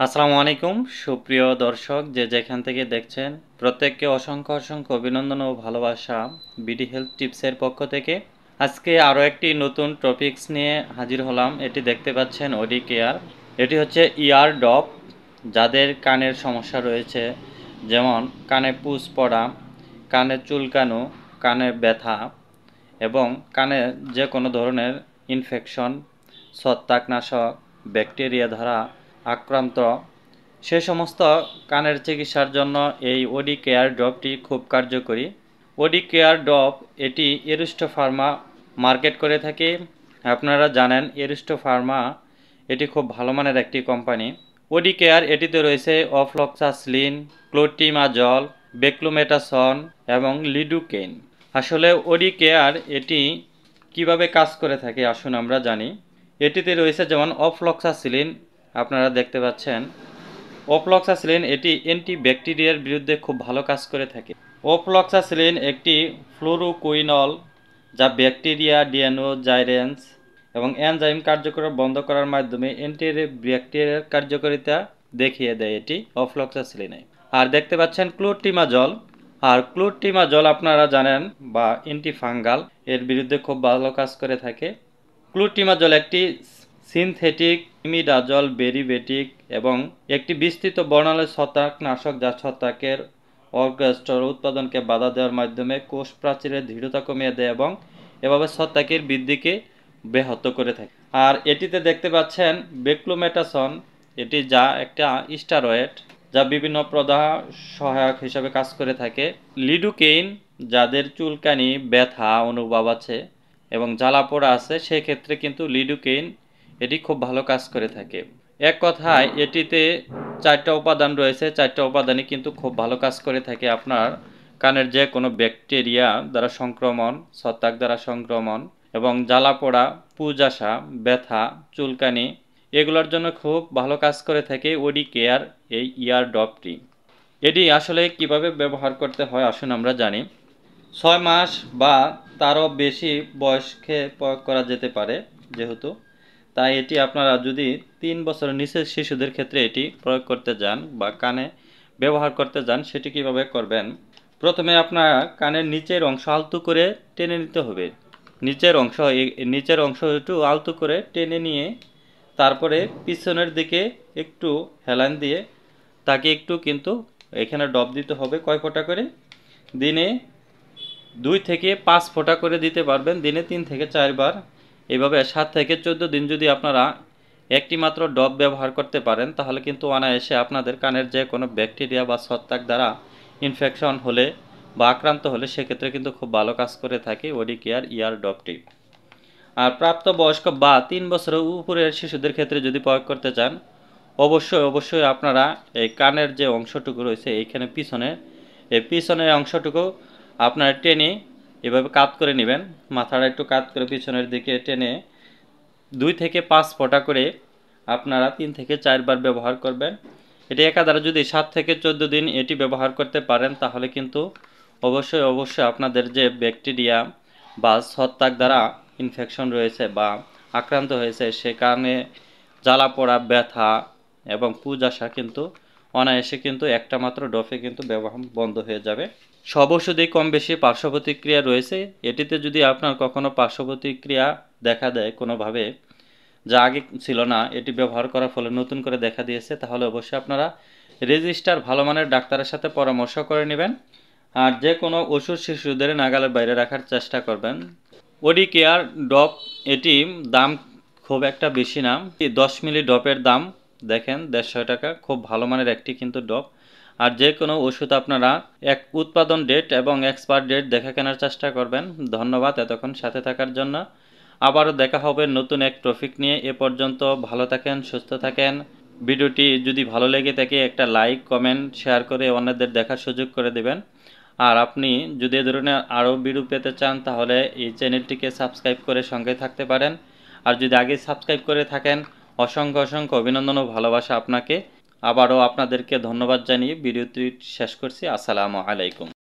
আসসালামু আলাইকুম সুপ্রিয় দর্শক যে যেখান থেকে দেখছেন প্রত্যেককে অসংখ্য অসংখ্য অভিনন্দন ও ভালোবাসা বিডি হেলথ টিপসের পক্ষ থেকে। আজকে আরও একটি নতুন টপিকস নিয়ে হাজির হলাম। এটি দেখতে পাচ্ছেন ওডি কেয়ার। এটি হচ্ছে ইয়ার ড্রপ। যাদের কানের সমস্যা রয়েছে, যেমন কানে পুজ পড়া, কানে চুলকানো, কানে ব্যথা এবং কানে যে কোনো ধরনের ইনফেকশন, ছত্রাকনাশক, ব্যাকটেরিয়া দ্বারা আক্রান্ত, সে সমস্ত কানের চিকিৎসার জন্য এই ওডি কেয়ার ড্রপটি খুব কার্যকরী। ওডি কেয়ার ড্রপ এটি এরিস্টো ফার্মা মার্কেট করে থাকে। আপনারা জানেন এরিস্টো ফার্মা এটি খুব ভালো মানের একটি কোম্পানি। ওডি কেয়ার এটিতে রয়েছে অফ্লক্সাসিলিন, ক্লোট্রিমাজল, বেক্লোমেটাসন এবং লিডোকেইন। আসলে ওডি কেয়ার এটি কিভাবে কাজ করে থাকে আসুন আমরা জানি। এটিতে রয়েছে যেমন অফ্লক্সাসিলিন, আপনারা দেখতে পাচ্ছেন। অফ্লক্সাসিলিন এটি অ্যান্টিব্যাকটেরিয়ার বিরুদ্ধে খুব ভালো কাজ করে থাকে। অফ্লক্সাসিলিন একটি ফ্লুরোকুইনল, যা ব্যাকটেরিয়া, ডিয়ানোজাইরেন্স এবং এনজাইম কার্যকর বন্ধ করার মাধ্যমে অ্যান্টিব্যাকটেরিয়ার কার্যকারিতা দেখিয়ে দেয় এটি অফ্লক্সাসিলিনে। আর দেখতে পাচ্ছেন ক্লোট্রিমাজল। আর ক্লোট্রিমাজল আপনারা জানেন বা অ্যান্টিফাঙ্গাল, এর বিরুদ্ধে খুব ভালো কাজ করে থাকে। ক্লোট্রিমাজল একটি সিনথেটিক ইমিডাজল ডেরিভেটিভ এবং একটি বিস্তৃত বর্ণালী ছত্রাকনাশক, যা ছত্রাকের অর্গাস্টর উৎপাদনকে বাধা দেওয়ার মাধ্যমে কোষ প্রাচীরের দৃঢ়তা কমিয়ে দেয় এবং এভাবে ছত্রাকের বৃদ্ধিকে ব্যাহত করে থাকে। আর এটিতে দেখতে পাচ্ছেন বেক্লোমেটাসন, এটি যা একটা স্টেরয়েড, যা বিভিন্ন প্রদাহ সহায়ক হিসাবে কাজ করে থাকে। লিডোকেইন, যাদের চুলকানি, ব্যথা অনুভব আছে এবং জ্বালা পোড়া আছে, সেই ক্ষেত্রে কিন্তু লিডোকেইন এটি খুব ভালো কাজ করে থাকে। এক কথায় এটিতে 4টা উপাদান রয়েছে, 4টা উপাদানই কিন্তু খুব ভালো কাজ করে থাকে আপনার কানের যে কোনো ব্যাকটেরিয়া দ্বারা সংক্রমণ, ছত্রাক দ্বারা সংক্রমণ এবং জ্বালা পোড়া, পুজ আসা, ব্যথা, চুলকানি, এগুলোর জন্য খুব ভালো কাজ করে থাকে ওডি কেয়ার এই ইয়ার ড্রপটি। এটি আসলে কিভাবে ব্যবহার করতে হয় আসুন আমরা জানি। 6 মাস বা তারও বেশি বয়সকে প্রয়োগ করা যেতে পারে যেহেতু, তাই এটি আপনারা যদি 3 বছরের নিচের শিশুদের ক্ষেত্রে এটি প্রয়োগ করতে যান বা কানে ব্যবহার করতে যান, সেটি কিভাবে করবেন। প্রথমে আপনার কানের নিচের অংশ আলতো করে টেনে নিতে হবে। নিচের অংশ একটু আলতো করে টেনে নিয়ে তারপরে পিছনের দিকে একটু হেলান দিয়ে তাকে একটু কিন্তু এখানে ডব দিতে হবে। কয় ফোঁটা করে? দিনে 2 থেকে 5 ফোঁটা করে দিতে পারবেন, দিনে 3 থেকে 4 বার। এভাবে 7 থেকে 14 দিন যদি আপনারা একটি মাত্র ডব ব্যবহার করতে পারেন, তাহলে কিন্তু অনায়াসে আপনাদের কানের যে কোনো ব্যাকটেরিয়া বা ছত্রাক দ্বারা ইনফেকশন হলে বা আক্রান্ত হলে সেক্ষেত্রে কিন্তু খুব ভালো কাজ করে থাকে ওডি কেয়ার ইয়ার ডবটি। আর প্রাপ্তবয়স্ক বা 3 বছরের উপরের শিশুদের ক্ষেত্রে যদি প্রয়োগ করতে চান, অবশ্যই আপনারা এই কানের যে অংশটুকু রয়েছে এইখানে এই পিছনের অংশটুকু আপনারা টেনে এভাবে কাত করে নেবেন, মাথাটা একটু কাত করে পিছনের দিকে টেনে 2 থেকে 5 ফোঁটা করে আপনারা 3 থেকে 4 বার ব্যবহার করবেন। এটি একাধারে যদি 7 থেকে 14 দিন এটি ব্যবহার করতে পারেন, তাহলে কিন্তু অবশ্যই আপনাদের যে ব্যাকটেরিয়া বা ছত্রাক দ্বারা ইনফেকশন রয়েছে বা আক্রান্ত হয়েছে, সে কারণে জ্বালা পোড়া, ব্যথা এবং পুজ আসা কিন্তু অনায়াসে কিন্তু একটা মাত্র ডোপে কিন্তু ব্যবহার বন্ধ হয়ে যাবে। সব ওষুধেই কম বেশি পার্শ্ব প্রতিক্রিয়া রয়েছে। এটিতে যদি আপনার কখনো পার্শ্ব প্রতিক্রিয়া দেখা দেয় কোনোভাবে, যা আগে ছিল না, এটি ব্যবহার করার ফলে নতুন করে দেখা দিয়েছে, তাহলে অবশ্যই আপনারা রেজিস্টার ভালো মানের ডাক্তারের সাথে পরামর্শ করে নেবেন। আর যে কোনো ওষুধ শিশুদের নাগালের বাইরে রাখার চেষ্টা করবেন। ওডি কেয়ার ড্রপ এটি দাম খুব একটা বেশি না। 10 মিলি ড্রপের দাম দেখেন 150 টাকা, খুব ভালো মানের একটি কিন্তু ড্রপ। আর যে কোনো ওষুধ আপনারা এক উৎপাদন ডেট এবং এক্সপায়ার ডেট দেখে কেনার চেষ্টা করবেন। ধন্যবাদ এতক্ষণ সাথে থাকার জন্য। আবারও দেখা হবে নতুন এক টপিক নিয়ে। এ পর্যন্ত ভালো থাকেন, সুস্থ থাকেন। ভিডিওটি যদি ভালো লেগে থাকে একটা লাইক, কমেন্ট, শেয়ার করে অন্যদের দেখার সুযোগ করে দেবেন। আর আপনি যদি এ ধরনের আরও ভিডিও পেতে চান, তাহলে এই চ্যানেলটিকে সাবস্ক্রাইব করে সঙ্গে থাকতে পারেন। আর যদি আগে সাবস্ক্রাইব করে থাকেন, অসংখ্য অভিনন্দন ও ভালোবাসা আপনাকে। আবারও আপনাদেরকে ধন্যবাদ জানিয়ে ভিডিওটি শেষ করছি। আসসালামু আলাইকুম।